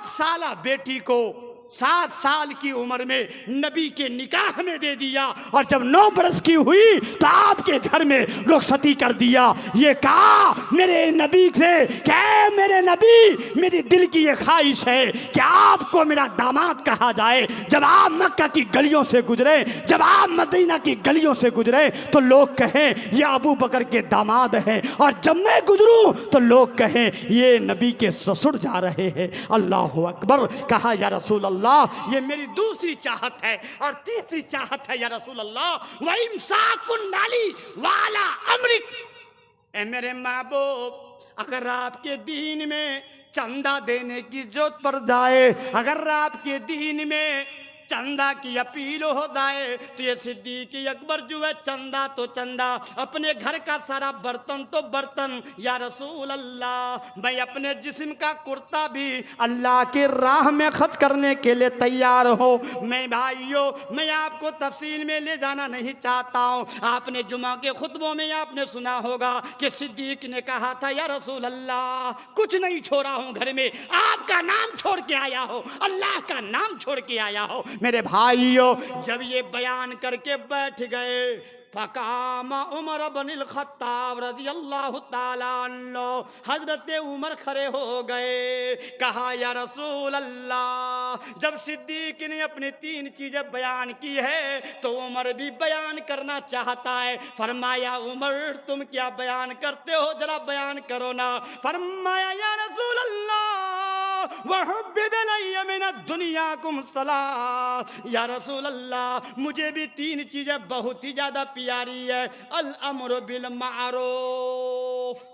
7 साला बेटी को 7 साल की उम्र में नबी के निकाह में दे दिया और जब 9 बरस की हुई तो आपके घर में रुखसती कर दिया। ये कहा मेरे नबी से, क्या मेरे नबी, मेरी दिल की ये ख्वाहिश है कि आपको मेरा दामाद कहा जाए। जब आप मक्का की गलियों से गुजरे, जब आप मदीना की गलियों से गुजरे तो लोग कहें ये अबू बकर के दामाद हैं, और जब मैं गुजरूं तो लोग कहें ये नबी के ससुर जा रहे हैं। अल्लाह अकबर। कहा या रसूल अल्लाह, ये मेरी दूसरी चाहत है, और तीसरी चाहत है या रसूल अल्लाह व इमसाकुन नाली वाला अमरिक। ए मेरे महबूब, अगर आपके दीन में चंदा देने की जरूरत पड़ जाए, अगर आपके दीन में चंदा की अपील हो जाए तो ये सिद्दीक अकबर जो है चंदा तो चंदा, अपने घर का सारा बर्तन तो बर्तन। या रसूल अल्लाह, मैं अपने जिस्म का कुर्ता भी अल्लाह के राह में खर्च करने के लिए तैयार हो। मैं भाइयों, मैं आपको तफसील में ले जाना नहीं चाहता हूँ। आपने जुमा के खुतबों में आपने सुना होगा कि सिद्दीक ने कहा था या रसूल अल्लाह कुछ नहीं छोड़ा हूँ घर में, आपका नाम छोड़ के आया हो, अल्लाह का नाम छोड़ के आया हो। मेरे भाइयों, जब ये बयान करके बैठ गए, फ़काम उमर बिन खत्ताब रज़ियल्लाहु ताला अन्हु, हजरत उमर खड़े हो गए। कहा या रसूल अल्लाह, जब सिद्दीक ने अपनी 3 चीजें बयान की है तो उमर भी बयान करना चाहता है। फरमाया उमर तुम क्या बयान करते हो, जरा बयान करो ना। फरमाया या रसूल अल्लाह वहुब्बिब इलैया मिनद दुनियाकुम सलाह, या रसूल अल्लाह मुझे भी 3 चीजें बहुत ही ज्यादा प्यारी है। अल अम्रु बिल मारूफ,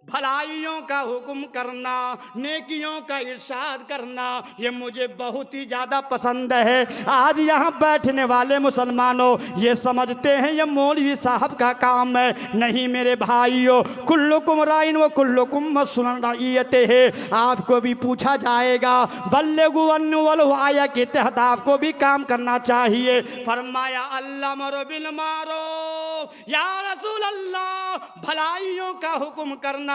भलाइयों का हुक्म करना, नेकियों का इरशाद करना, ये मुझे बहुत ही ज़्यादा पसंद है। आज यहाँ बैठने वाले मुसलमानों ये समझते हैं ये मौलवी साहब का काम है। नहीं मेरे भाइयों, कुल्लुकुम राइन व कुल्लुकुम मसऊलुन अन रइयतिही, आपको भी पूछा जाएगा। बल्लिगु अन्नी वलो आया के तहत आपको भी काम करना चाहिए। फरमाया अल-अम्रु बिल मारूफ, या रसूल अल्लाह भलाइयों का हुक्म करना,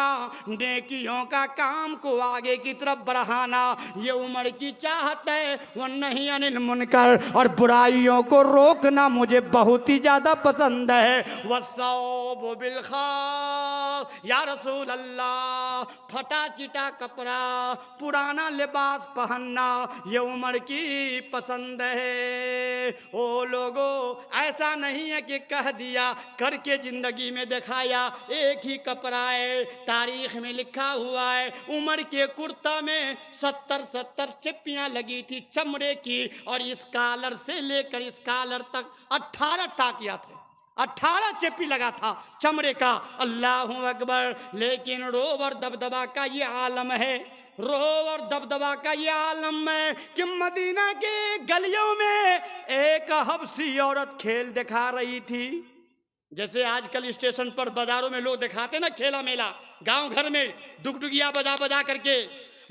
नेकियों का काम को आगे की तरफ बढ़ाना, ये उमर की चाहत है। वो नहीं अनिल मुनकर, और बुराइयों को रोकना मुझे बहुत ही ज्यादा पसंद है। वस्सौबु बिल खास, या रसूल अल्लाह फटा चिटा कपड़ा, पुराना लिबास पहनना, ये उमर की पसंद है। ओ लोगो, ऐसा नहीं है कि कह दिया करके जिंदगी में दिखाया। एक ही कपड़ा है, तारीख में लिखा हुआ है उमर के कुर्ता में 70 चिप्पियां लगी थी चमड़े की, और इस कॉलर से लेकर इस कॉलर तक 18 टाकिया थे, 18 चिप्पी लगा था चमड़े का। अल्लाहू अकबर। लेकिन रोब और दबदबा का ये आलम है, रोब और दबदबा का ये आलम है कि मदीना के गलियों में एक हबसी औरत खेल दिखा रही थी। जैसे आजकल स्टेशन पर बाजारों में लोग दिखाते ना खेला मेला, गांव घर में डुगडुगिया बजा बजा करके,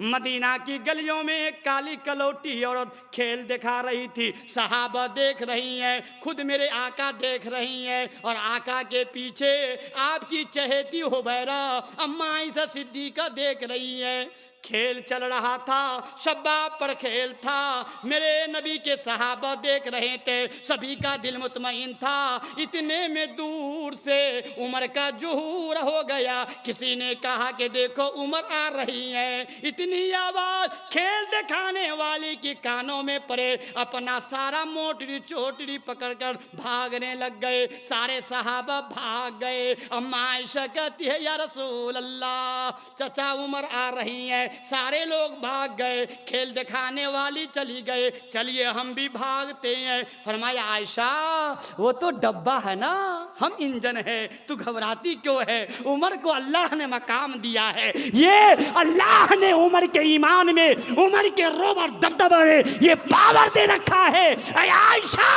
मदीना की गलियों में एक काली कलौटी औरत खेल दिखा रही थी। सहाबा देख रही हैं, खुद मेरे आका देख रही हैं, और आका के पीछे आपकी चहेती हुबैरा अम्मा आइशा सिद्दीका देख रही हैं। खेल चल रहा था, शब्बाब पर खेल था, मेरे नबी के सहाबा देख रहे थे, सभी का दिल मुतमईन था। इतने में दूर से उमर का जुहूर हो गया। किसी ने कहा कि देखो उमर आ रही हैं। इतनी आवाज खेल दिखाने वाली की कानों में पड़े, अपना सारा मोटरी चोटरी पकड़कर भागने लग गए। सारे सहाबा भाग गए। अम्मा आयशा कहती है या रसूल अल्लाह चचा उमर आ रही हैं। सारे लोग भाग गए, खेल दिखाने वाली चली गए, चलिए हम भी भागते हैं। फरमाया आयशा वो तो डब्बा है ना, हम इंजन है, तू घबराती क्यों है? उमर को अल्लाह ने मकाम दिया है। ये अल्लाह ने उमर के ईमान में, उमर के रोब और दबदबा में ये पावर दे रखा है। आयशा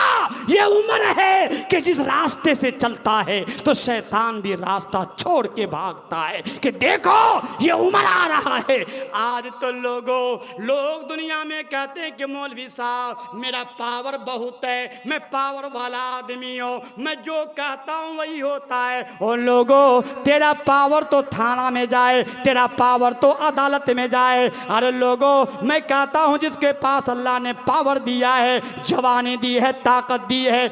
ये उमर है कि जिस रास्ते से चलता है तो शैतान भी रास्ता छोड़ के भागता है कि देखो ये उमर आ रहा है। आज तो लोग दुनिया में कहते हैं कि मौलवी साहब मेरा पावर बहुत है, मैं पावर वाला आदमी हूँ, मैं जो कहता हूँ वही होता है। और लोगों, तेरा पावर तो थाना में जाए, तेरा पावर तो अदालत में जाए। अरे लोगों, मैं कहता हूँ जिसके पास अल्लाह ने पावर दिया है, जवानी दी है, ताकत दी है,